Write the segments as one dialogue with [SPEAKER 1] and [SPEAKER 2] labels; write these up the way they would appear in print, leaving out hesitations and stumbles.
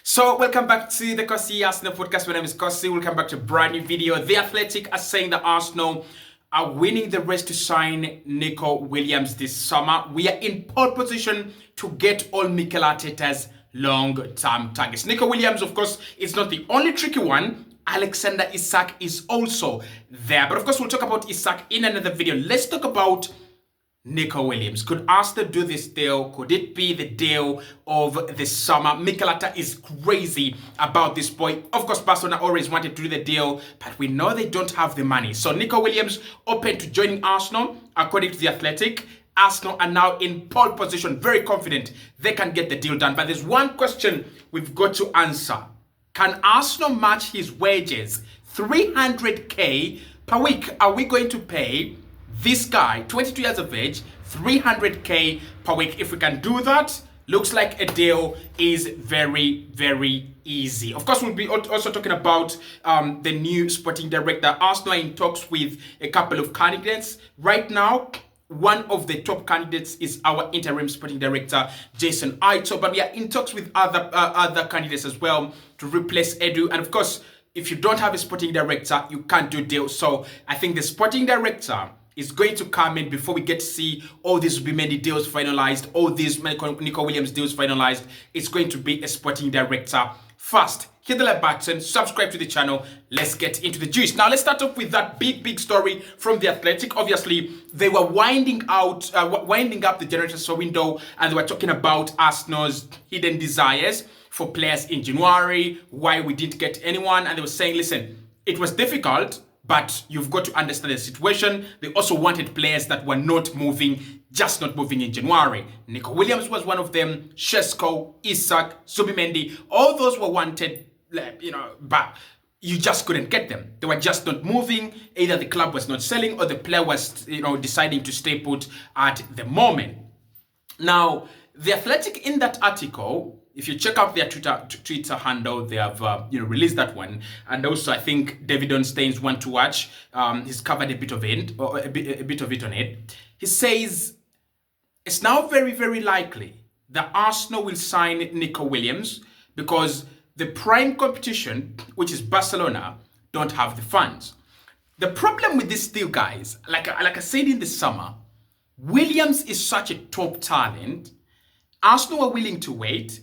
[SPEAKER 1] So welcome back to the Kosi Arsenal podcast. My name is Kosi. Welcome back to a brand new video. The Athletic are saying that Arsenal are winning the race to sign Nico Williams this summer. We are in pole position to get all Mikel Arteta's long-term targets. Nico Williams, of course, is not the only tricky one. Alexander Isak is also there. But of course, we'll talk about Isak in another video. Let's talk about Nico Williams. Could Arsenal do this deal? Could it be the deal of the summer? Mikel Arteta is crazy about this boy. Of course, Barcelona always wanted to do the deal, but we know they don't have the money. So Nico Williams open to joining Arsenal, according to The Athletic. Arsenal are now in pole position, very confident they can get the deal done. But there's one question we've got to answer. Can Arsenal match his wages? 300k per week. Are we going to pay this guy, 22 years of age, 300k per week? If we can do that, looks like a deal is very, very easy. Of course, we'll be also talking about the new sporting director. Arsenal are in talks with a couple of candidates. Right now, one of the top candidates is our interim sporting director, Jason Aito, but we are in talks with other candidates as well to replace Edu. And of course, if you don't have a sporting director, you can't do deals. So I think the sporting director is going to come in before we get to see all these Zubimendi deals finalized, all these Nico Williams deals finalized. It's going to be a sporting director first. Hit the like button, subscribe to the channel. Let's get into the juice. Now, let's start off with that big story from The Athletic. Obviously, they were winding up the January transfer window, and they were talking about Arsenal's hidden desires for players in January, why we didn't get anyone. And they were saying, listen, it was difficult, but you've got to understand the situation. They also wanted players that were not moving, just not moving in January. Nico Williams was one of them. Shesko, Isak, Zubimendi, all those were wanted, but you just couldn't get them. They were just not moving. Either the club was not selling or the player was, deciding to stay put at the moment. Now, The Athletic, in that article, if you check out their Twitter handle, they have released that one, and also I think David Onstein's One to Watch. He's covered a bit of it, or a bit of it on it. He says it's now very, very likely that Arsenal will sign Nico Williams because the prime competition, which is Barcelona, don't have the funds. The problem with this deal, guys, like I said in the summer, Williams is such a top talent. Arsenal are willing to wait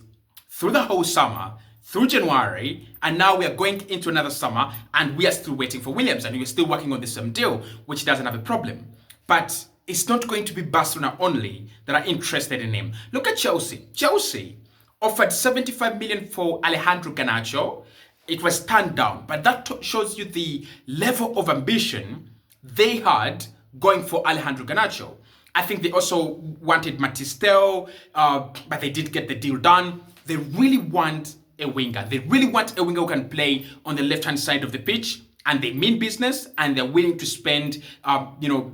[SPEAKER 1] through the whole summer, through January, and now we are going into another summer, and we are still waiting for Williams, and we're still working on the same deal, which doesn't have a problem. But it's not going to be Barcelona only that are interested in him. Look at Chelsea. Chelsea offered 75 million for Alejandro Garnacho. It was turned down, but that shows you the level of ambition they had going for Alejandro Garnacho. I think they also wanted Matistel, but they did get the deal done. They really want a winger. They really want a winger who can play on the left-hand side of the pitch, and they mean business, and they're willing to spend,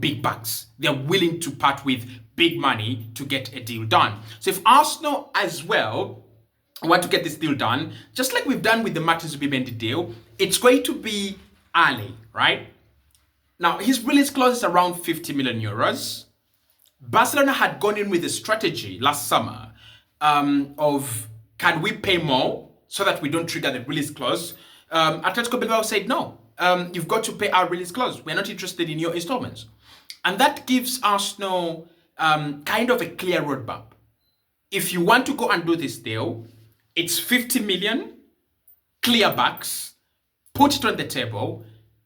[SPEAKER 1] big bucks. They're willing to part with big money to get a deal done. So if Arsenal as well want to get this deal done, just like we've done with the Martin Zubimendi deal, it's going to be early, right? Now, his release clause is around 50 million euros. Barcelona had gone in with a strategy last summer of, can we pay more so that we don't trigger the release clause? Atletico Bilbao said, no, you've got to pay our release clause. We're not interested in your installments. And that gives Arsenal kind of a clear roadmap. If you want to go and do this deal, it's 50 million, clear backs, put it on the table,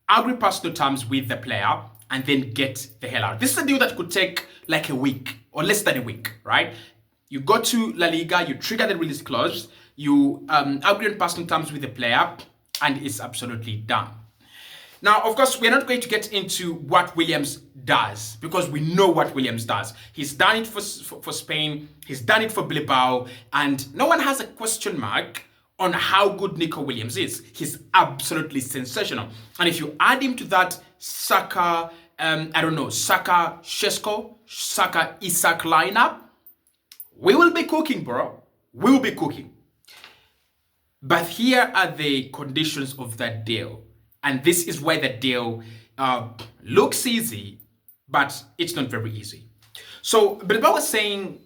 [SPEAKER 1] agree personal terms with the player, and then get the hell out. This is a deal that could take like a week or less than a week, right? You go to La Liga, you trigger the release clause, you agree on personal terms with the player, and it's absolutely done. Now, of course, we're not going to get into what Williams does because we know what Williams does. He's done it for Spain, he's done it for Bilbao, and no one has a question mark on how good Nico Williams is. He's absolutely sensational. And if you add him to that Saka, Saka Shesko, Saka Isak lineup, we will be cooking, bro. We will be cooking. But here are the conditions of that deal. And this is why the deal looks easy, but it's not very easy. So Bilbao was saying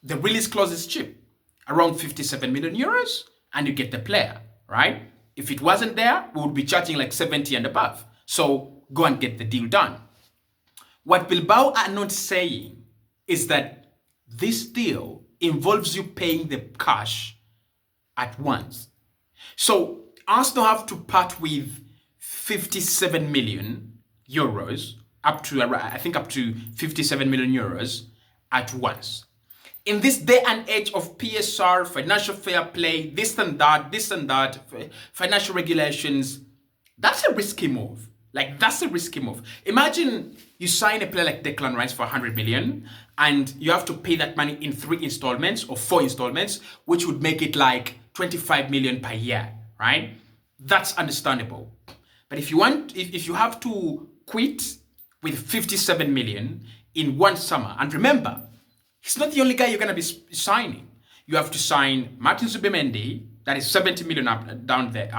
[SPEAKER 1] the release clause is cheap, around 57 million euros. and you get the player, right? If it wasn't there, we would be charging like 70 and above. So go and get the deal done. What Bilbao are not saying is that this deal involves you paying the cash at once. So Arsenal have to part with 57 million euros, up to 57 million euros at once. In this day and age of PSR, financial fair play, this and that, financial regulations, that's a risky move. Like, that's a risky move. Imagine you sign a player like Declan Rice for 100 million and you have to pay that money in 3 installments or 4 installments, which would make it like 25 million per year, right? That's understandable. But if you have to quit with 57 million in one summer, and remember, he's not the only guy you're going to be signing. You have to sign Martin Zubimendi, that is 70 million up down there,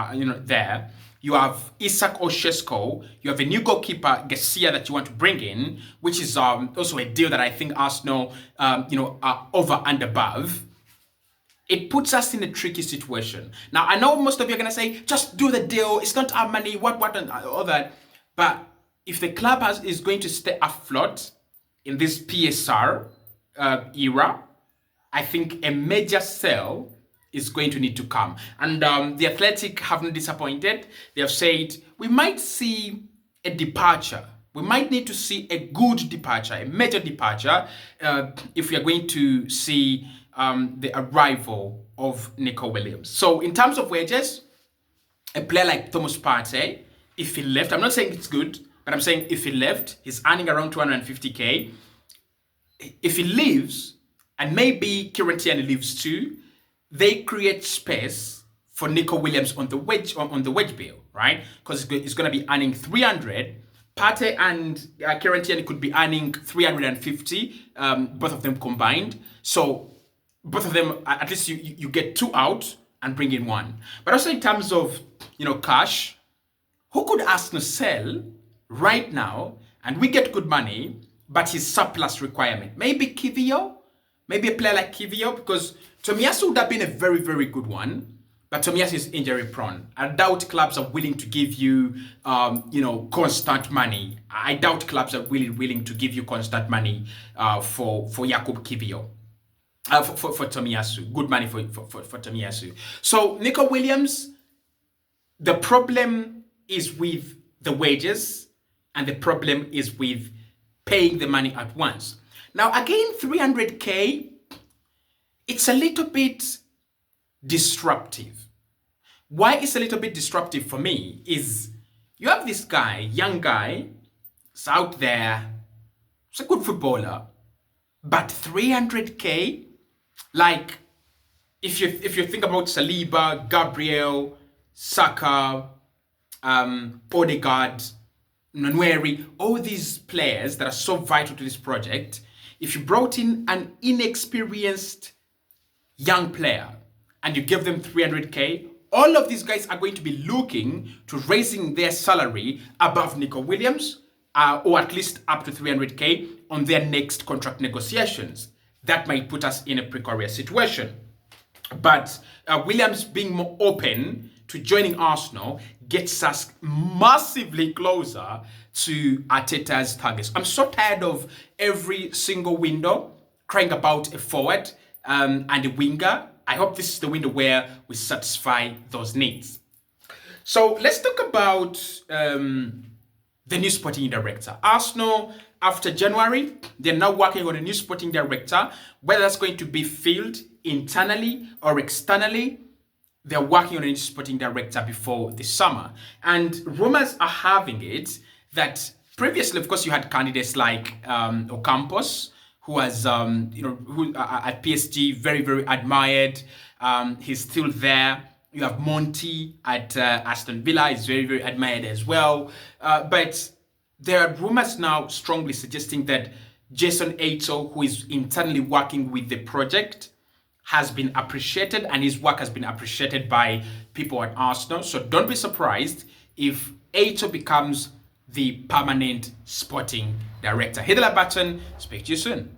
[SPEAKER 1] there. You have Isak Oshesko. You have a new goalkeeper, Garcia, that you want to bring in, which is also a deal that I think Arsenal, are over and above. It puts us in a tricky situation. Now, I know most of you are going to say, just do the deal. It's not our money, what, and all that. But if the club is going to stay afloat in this PSR era, I think a major sell is going to need to come. And the Athletic haven't disappointed. They have said, we might see a departure. We might need to see a good departure, a major departure, if we are going to see the arrival of Nico Williams. So in terms of wages, a player like Thomas Partey, if he left, I'm not saying it's good, but I'm saying if he left, he's earning around 250k. If he leaves, and maybe Kieran Tierney leaves too, they create space for Nico Williams on the wage bill, right? Because he's going to be earning 300. Partey and Kieran Tierney could be earning 350, both of them combined. So both of them, at least you get 2 out and bring in 1. But also in terms of cash, who could Arsenal sell right now and we get good money, but his surplus requirement? Maybe Kivio, maybe a player like Kivio, because Tomiyasu would have been a very, very good one, but Tomiyasu is injury prone. I doubt clubs are willing to give you, constant money. I doubt clubs are willing to give you constant money for Jakub Kivio. For Tomiyasu, good money for Tomiyasu. So Nico Williams, the problem is with the wages, and the problem is with paying the money at once. Now again, 300k, it's a little bit disruptive. Why it's a little bit disruptive for me is you have this guy, young guy, is out there, he's a good footballer, but 300k, like if you think about Saliba, Gabriel, Saka, Odegaard, Nwaneri, all these players that are so vital to this project, if you brought in an inexperienced young player and you give them 300k, all of these guys are going to be looking to raising their salary above Nico Williams, or at least up to 300k on their next contract negotiations. That might put us in a precarious situation. But Williams being more open to joining Arsenal gets us massively closer to Arteta's targets. I'm so tired of every single window crying about a forward and a winger. I hope this is the window where we satisfy those needs. So let's talk about the new sporting director. Arsenal, after January, they're now working on a new sporting director. Whether that's going to be filled internally or externally, they're working on a new sporting director before the summer. And rumors are having it that previously, of course, you had candidates like Ocampos, who was, who at PSG, very, very admired. He's still there. You have Monty at Aston Villa, is very, very admired as well. But there are rumors now strongly suggesting that Jason Aito, who is internally working with the project, has been appreciated, and his work has been appreciated by people at Arsenal. So don't be surprised if Aito becomes the permanent sporting director. Hit the like button. Speak to you soon.